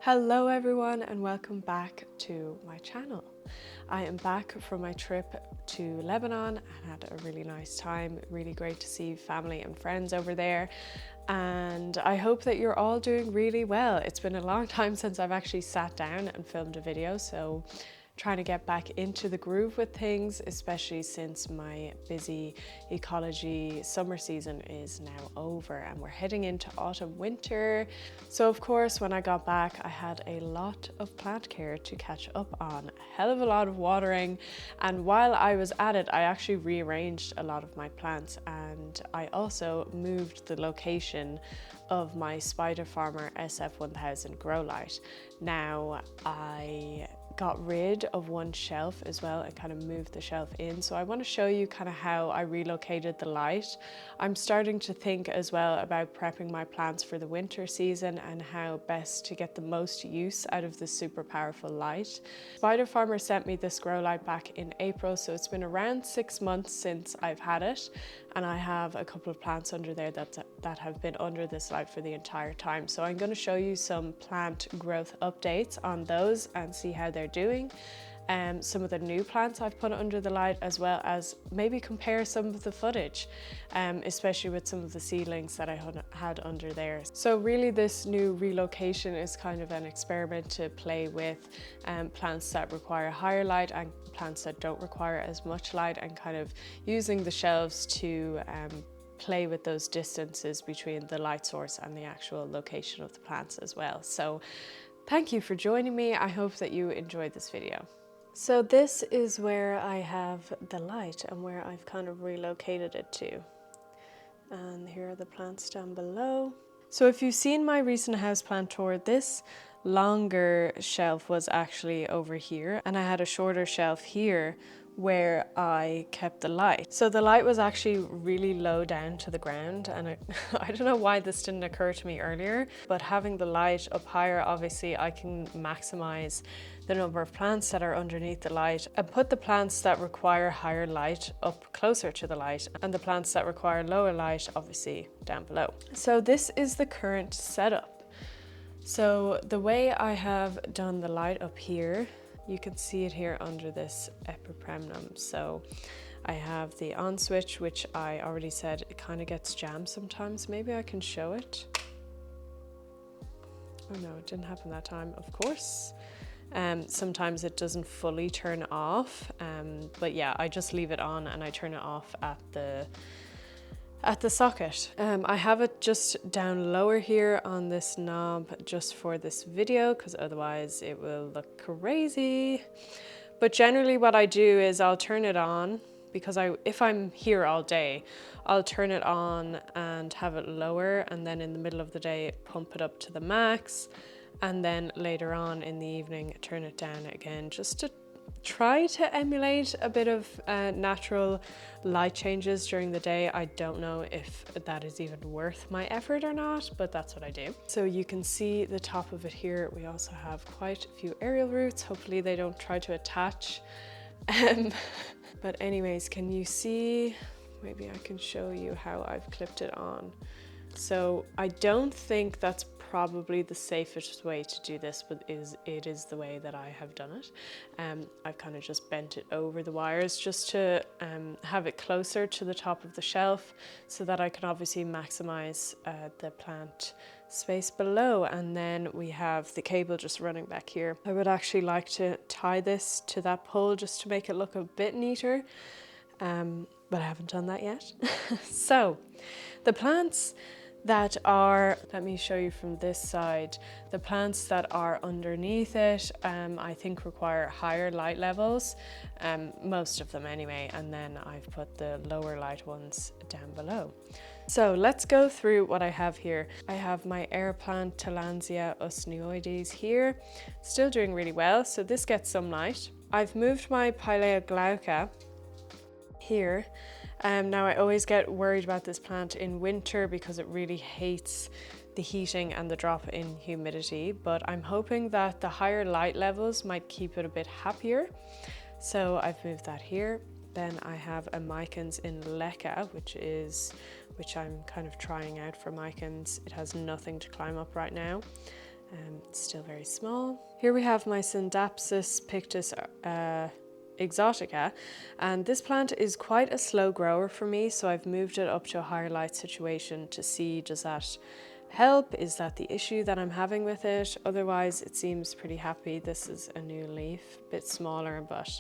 Hello everyone and welcome back to my channel. I am back from my trip to Lebanon and had a really nice time. Really great to see family and friends over there, and I hope that you're all doing really well. It's been a long time since I've actually sat down and filmed a video, so trying to get back into the groove with things, especially since my busy ecology summer season is now over and we're heading into autumn winter. So of course, when I got back, I had a lot of plant care to catch up on, a hell of a lot of watering. And while I was at it, I actually rearranged a lot of my plants, and I also moved the location of my Spider Farmer SF1000 grow light. Now, I got rid of one shelf as well and kind of moved the shelf in. So I want to show you kind of how I relocated the light. I'm starting to think as well about prepping my plants for the winter season and how best to get the most use out of this super powerful light. Spider Farmer sent me this grow light back in April, so it's been around 6 months since I've had it, and I have a couple of plants under there that have been under this light for the entire time. So I'm going to show you some plant growth updates on those and see how they're doing. Some of the new plants I've put under the light, as well as maybe compare some of the footage, especially with some of the seedlings that I had under there. So really this new relocation is kind of an experiment to play with plants that require higher light and plants that don't require as much light, and kind of using the shelves to play with those distances between the light source and the actual location of the plants as well. So thank you for joining me. I hope that you enjoyed this video. So this is where I have the light and where I've kind of relocated it to. And here are the plants down below. So if you've seen my recent houseplant tour, this longer shelf was actually over here, and I had a shorter shelf here where I kept the light. So the light was actually really low down to the ground, and I don't know why this didn't occur to me earlier, but having the light up higher, obviously I can maximize the number of plants that are underneath the light and put the plants that require higher light up closer to the light, and the plants that require lower light obviously down below. So this is the current setup. So the way I have done the light up here, you can see it here under this epipremnum. So I have the on switch, which I already said it kind of gets jammed sometimes. Maybe I can show it. Oh no, it didn't happen that time, of course. Sometimes it doesn't fully turn off, but yeah, I just leave it on and I turn it off at the socket. I have it just down lower here on this knob just for this video, because otherwise it will look crazy. But generally what I do is I'll turn it on, because if I'm here all day, I'll turn it on and have it lower, and then in the middle of the day pump it up to the max, and then later on in the evening turn it down again, just to try to emulate a bit of natural light changes during the day. I don't know if that is even worth my effort or not, but that's what I do. So you can see the top of it here. We also have quite a few aerial roots. Hopefully they don't try to attach. But anyways, can you see? Maybe I can show you how I've clipped it on. So I don't think that's probably the safest way to do this, but it is the way that I have done it. I've kind of just bent it over the wires just to have it closer to the top of the shelf, so that I can obviously maximize the plant space below. And then we have the cable just running back here. I would actually like to tie this to that pole just to make it look a bit neater, but I haven't done that yet. So the plants that are, let me show you from this side, the plants that are underneath it, I think require higher light levels, most of them anyway, and then I've put the lower light ones down below. So let's go through what I have here. I have my air plant Tillandsia usnioides here, still doing really well, so this gets some light. I've moved my Pilea glauca here. Now I always get worried about this plant in winter because it really hates the heating and the drop in humidity, but I'm hoping that the higher light levels might keep it a bit happier. So I've moved that here. Then I have a Micans in Leca, which I'm kind of trying out for Micans. It has nothing to climb up right now. It's still very small. Here we have my Syndapsis pictus exotica, and this plant is quite a slow grower for me, so I've moved it up to a higher light situation to see, does that help? Is that the issue that I'm having with it? Otherwise, it seems pretty happy. This is a new leaf, a bit smaller, but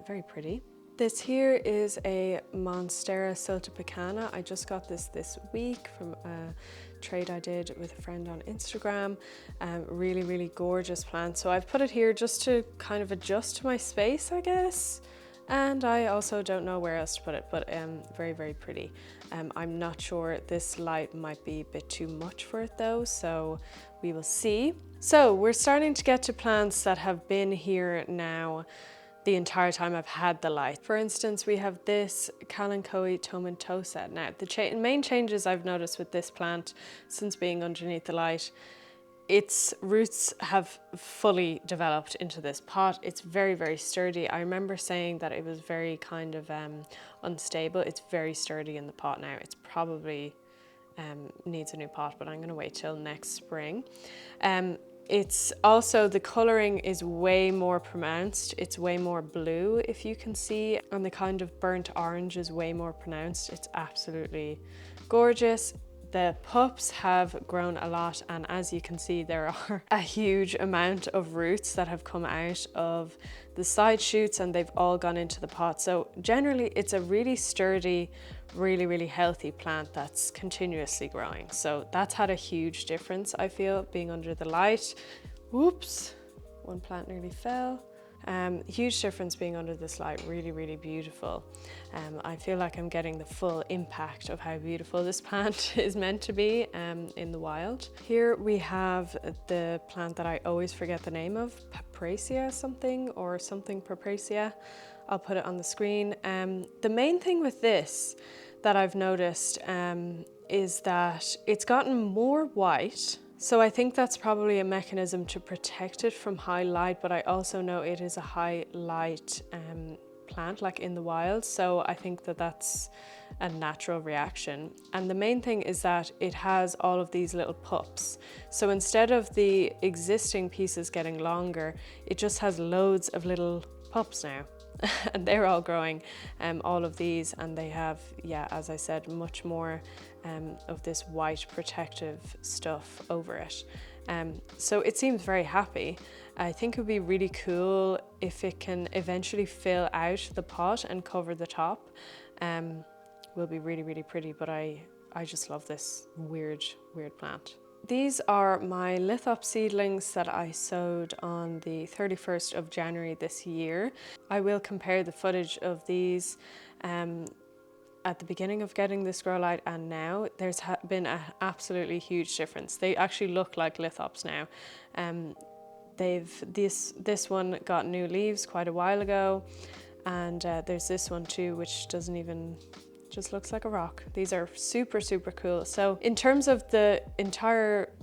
very pretty. This here is a Monstera siltepecana. I just got this week from a trade I did with a friend on Instagram. Really gorgeous plant. So I've put it here just to kind of adjust to my space, I guess. And I also don't know where else to put it, but very pretty. I'm not sure, this light might be a bit too much for it though, so we will see. So we're starting to get to plants that have been here now the entire time I've had the light. For instance, we have this Kalanchoe tomentosa. Now, the main changes I've noticed with this plant since being underneath the light, its roots have fully developed into this pot. It's very sturdy. I remember saying that it was very kind of unstable. It's very sturdy in the pot now. It's probably needs a new pot, but I'm gonna wait till next spring. It's also, the colouring is way more pronounced. It's way more blue, if you can see, and the kind of burnt orange is way more pronounced. It's absolutely gorgeous. The pups have grown a lot, and as you can see, there are a huge amount of roots that have come out of the side shoots, and they've all gone into the pot. So generally, it's a really sturdy, really healthy plant that's continuously growing. So that's had a huge difference, I feel, being under the light. Whoops, one plant nearly fell. Huge difference being under this light, really beautiful. I feel like I'm getting the full impact of how beautiful this plant is meant to be in the wild. Here we have the plant that I always forget the name of, Papracia something Papracia. I'll put it on the screen. The main thing with this that I've noticed is that it's gotten more white. So I think that's probably a mechanism to protect it from high light, but I also know it is a high light plant, like in the wild. So I think that that's a natural reaction. And the main thing is that it has all of these little pups. So instead of the existing pieces getting longer, it just has loads of little pups now. And they're all growing, all of these, and they have, yeah, as I said, much more of this white protective stuff over it. So it seems very happy. I think it would be really cool if it can eventually fill out the pot and cover the top. Will be really pretty, but I just love this weird plant. These are my Lithop seedlings that I sowed on the 31st of January this year. I will compare the footage of these at the beginning of getting this grow light and now. There's been an absolutely huge difference. They actually look like Lithops now. This one got new leaves quite a while ago, and there's this one too, which doesn't even, just looks like a rock. These are super cool. So in terms of the entire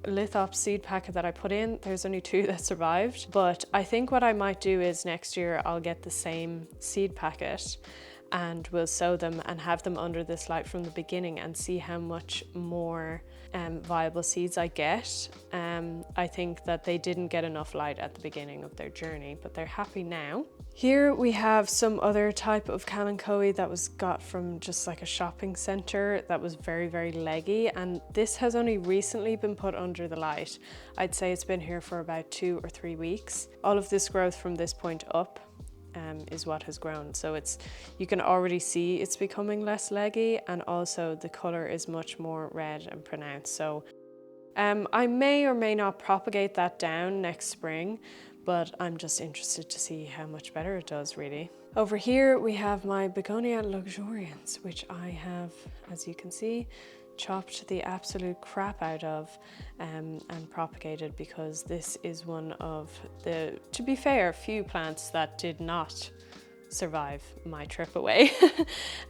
Lithop seed packet that I put in, there's only 2 that survived. But I think what I might do is next year I'll get the same seed packet and we'll sow them and have them under this light from the beginning and see how much more viable seeds I get. I think that they didn't get enough light at the beginning of their journey, but they're happy now. Here we have some other type of Kalanchoe that was got from just like a shopping center that was very leggy, and this has only recently been put under the light. I'd say it's been here for about 2 or 3 weeks. All of this growth from this point up is what has grown. So you can already see it's becoming less leggy, and also the color is much more red and pronounced. So I may or may not propagate that down next spring, but I'm just interested to see how much better it does, really. Over here we have my Begonia luxurians, which I have, as you can see, chopped the absolute crap out of and propagated, because this is one of the, to be fair, few plants that did not survive my trip away.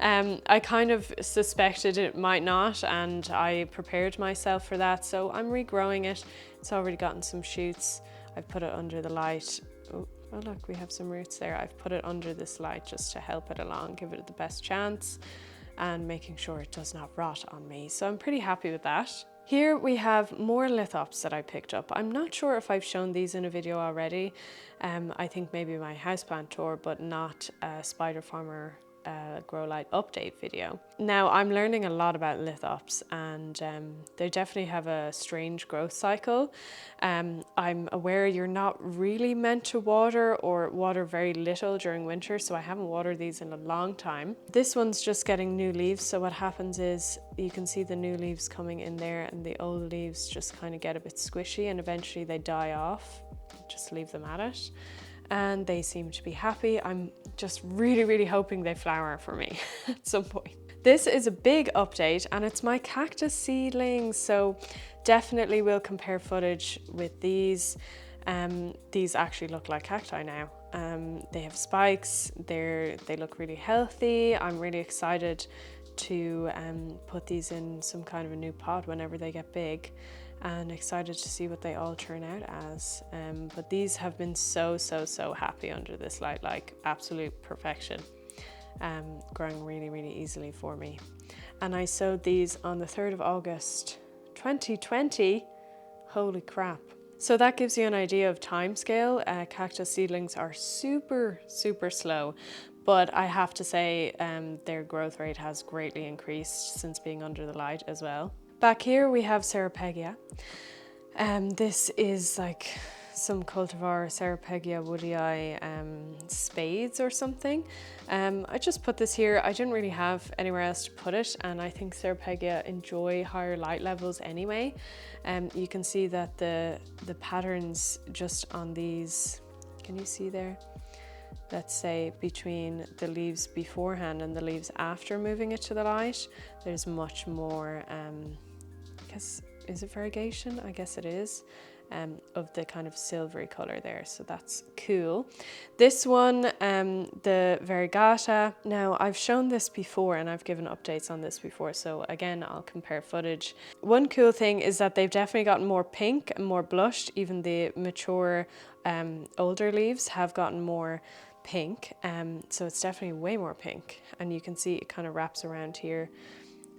I kind of suspected it might not, and I prepared myself for that, so I'm regrowing it. It's already gotten some shoots. I've put it under the light. Oh look, we have some roots there. I've put it under this light just to help it along, give it the best chance, and making sure it does not rot on me. So I'm pretty happy with that. Here we have more lithops that I picked up. I'm not sure if I've shown these in a video already. I think maybe my houseplant tour, but not a Spider Farmer grow light update video. Now I'm learning a lot about lithops, and they definitely have a strange growth cycle. I'm aware you're not really meant to water or water very little during winter, so I haven't watered these in a long time. This one's just getting new leaves, so what happens is you can see the new leaves coming in there and the old leaves just kind of get a bit squishy and eventually they die off. Just leave them at it. And they seem to be happy. I'm just really hoping they flower for me at some point. This is a big update and it's my cactus seedlings, so definitely will compare footage with these. These actually look like cacti now. They have spikes, they look really healthy. I'm really excited to put these in some kind of a new pot whenever they get big, and excited to see what they all turn out as. But these have been so happy under this light, like absolute perfection. Growing really easily for me. And I sowed these on the 3rd of August 2020. Holy crap. So that gives you an idea of time scale. Cactus seedlings are super slow, but I have to say their growth rate has greatly increased since being under the light as well. Back here we have Ceropegia. This is like some cultivar, Ceropegia woodii spades or something. I just put this here. I didn't really have anywhere else to put it, and I think Ceropegia enjoy higher light levels anyway. You can see that the patterns just on these, can you see there? Let's say between the leaves beforehand and the leaves after moving it to the light, there's much more, I guess, is it variegation? I guess it is, of the kind of silvery color there. So that's cool. This one, the variegata. Now I've shown this before and I've given updates on this before. So again, I'll compare footage. One cool thing is that they've definitely gotten more pink and more blushed. Even the mature, older leaves have gotten more pink. So it's definitely way more pink. And you can see it kind of wraps around here.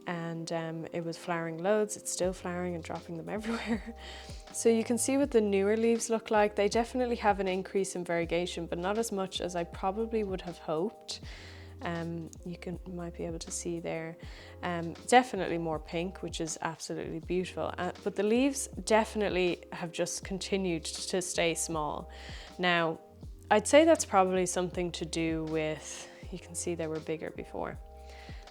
And it was flowering loads. It's still flowering and dropping them everywhere. So you can see what the newer leaves look like. They definitely have an increase in variegation, but not as much as I probably would have hoped. You might be able to see there. Definitely more pink, which is absolutely beautiful. But the leaves definitely have just continued to stay small. Now, I'd say that's probably something to do with, you can see they were bigger before.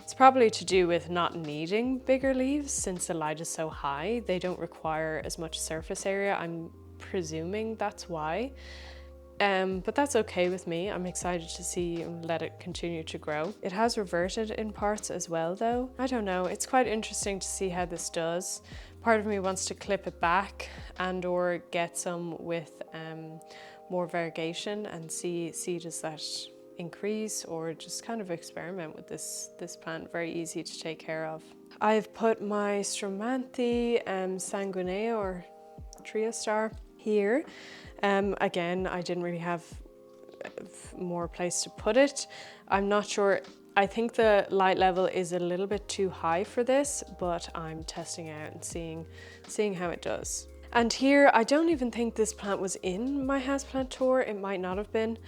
It's probably to do with not needing bigger leaves since the light is so high. They don't require as much surface area. I'm presuming that's why. But that's okay with me. I'm excited to see and let it continue to grow. It has reverted in parts as well though. I don't know, it's quite interesting to see how this does. Part of me wants to clip it back and or get some with more variegation and see does that increase, or just kind of experiment with this plant. Very easy to take care of. I've put my Stromanthe sanguinea or Triostar here. Again, I didn't really have more place to put it. I'm not sure. I think the light level is a little bit too high for this, but I'm testing out and seeing how it does. And here, I don't even think this plant was in my houseplant tour. It might not have been.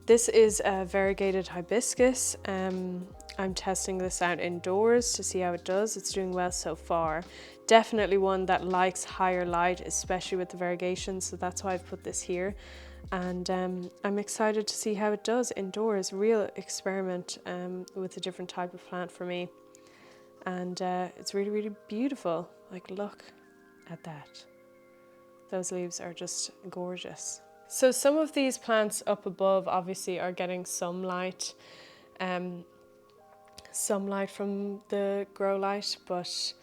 This is a variegated hibiscus. I'm testing this out indoors to see how it does. It's doing well so far. Definitely one that likes higher light, especially with the variegation, so that's why I've put this here. And I'm excited to see how it does indoors. Real experiment with a different type of plant for me. And it's really beautiful. Like, look at that. Those leaves are just gorgeous. So some of these plants up above obviously are getting some light from the grow light, but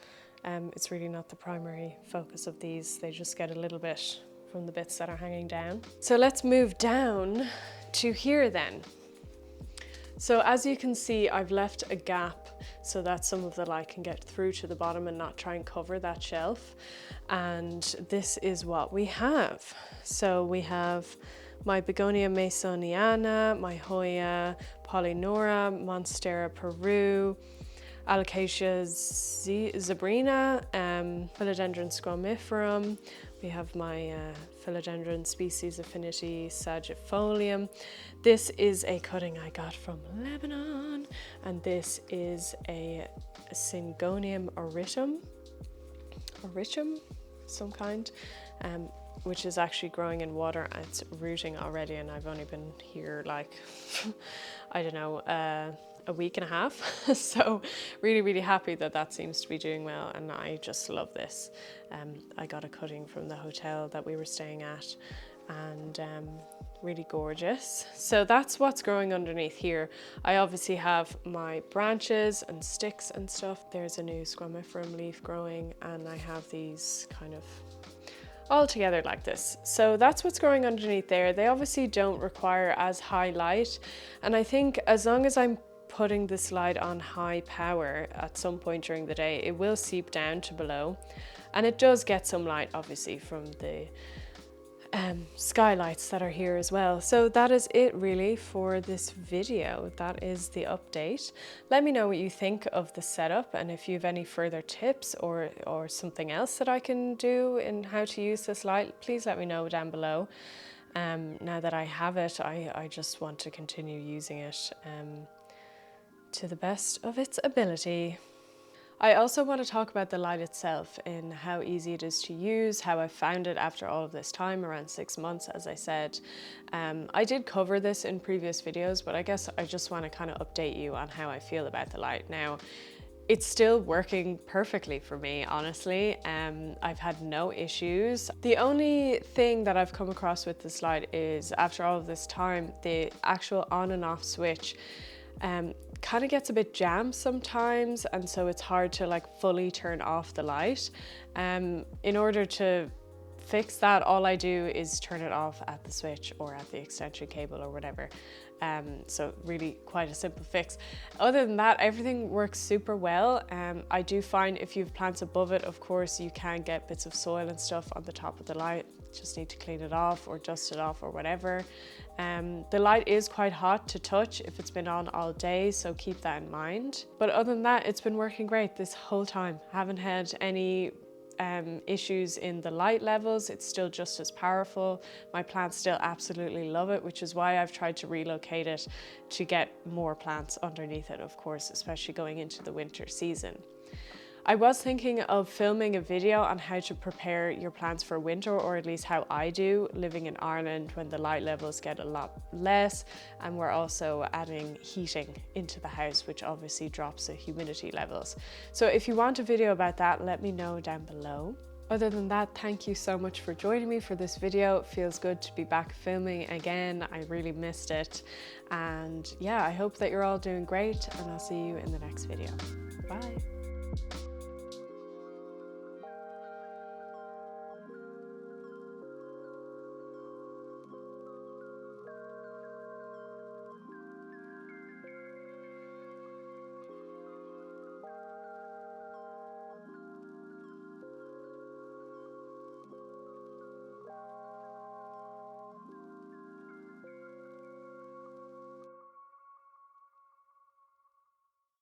it's really not the primary focus of these. They just get a little bit from the bits that are hanging down. So let's move down to here then. So as you can see, I've left a gap so that some of the light can get through to the bottom and not try and cover that shelf. And this is what we have. So we have my Begonia masoniana, my Hoya polynora, Monstera Peru, Alocasia zebrina, Philodendron squamiferum. We have my Philodendron species affinity sagittifolium. This is a cutting I got from Lebanon, and this is a Syngonium auritum, some kind, which is actually growing in water, and it's rooting already, and I've only been here like, I don't know, a week and a half. So really happy that that seems to be doing well, and I just love this. I got a cutting from the hotel that we were staying at, and really gorgeous. So that's what's growing underneath here. I obviously have my branches and sticks and stuff. There's a new squamiferum leaf growing, and I have these kind of all together like this. So that's what's growing underneath there. They obviously don't require as high light, and I think as long as I'm putting this light on high power at some point during the day, it will seep down to below, and it does get some light obviously from the skylights that are here as well. So that is it really for this video. That is the update. Let me know what you think of the setup, and if you have any further tips or something else that I can do in how to use this light, please let me know down below. Now that I have it, I just want to continue using it to the best of its ability. I also want to talk about the light itself and how easy it is to use, how I found it after all of this time, around 6 months, as I said. I did cover this in previous videos, but I guess I just want to kind of update you on how I feel about the light now. It's still working perfectly for me, honestly. I've had no issues. The only thing that I've come across with this light is, after all of this time, the actual on and off switch kind of gets a bit jammed sometimes, and so it's hard to like fully turn off the light. In order to fix that, all I do is turn it off at the switch or at the extension cable or whatever. So really quite a simple fix. Other than that, everything works super well. I do find if you have plants above it, of course, you can get bits of soil and stuff on the top of the light. Just need to clean it off or dust it off or whatever. The light is quite hot to touch if it's been on all day, so keep that in mind. But other than that, it's been working great this whole time. I haven't had any issues in the light levels. It's still just as powerful. My plants still absolutely love it, which is why I've tried to relocate it to get more plants underneath it, of course, especially going into the winter season. I was thinking of filming a video on how to prepare your plants for winter, or at least how I do, living in Ireland when the light levels get a lot less, and we're also adding heating into the house, which obviously drops the humidity levels. So if you want a video about that, let me know down below. Other than that, thank you so much for joining me for this video. It feels good to be back filming again. I really missed it. And yeah, I hope that you're all doing great, and I'll see you in the next video. Bye.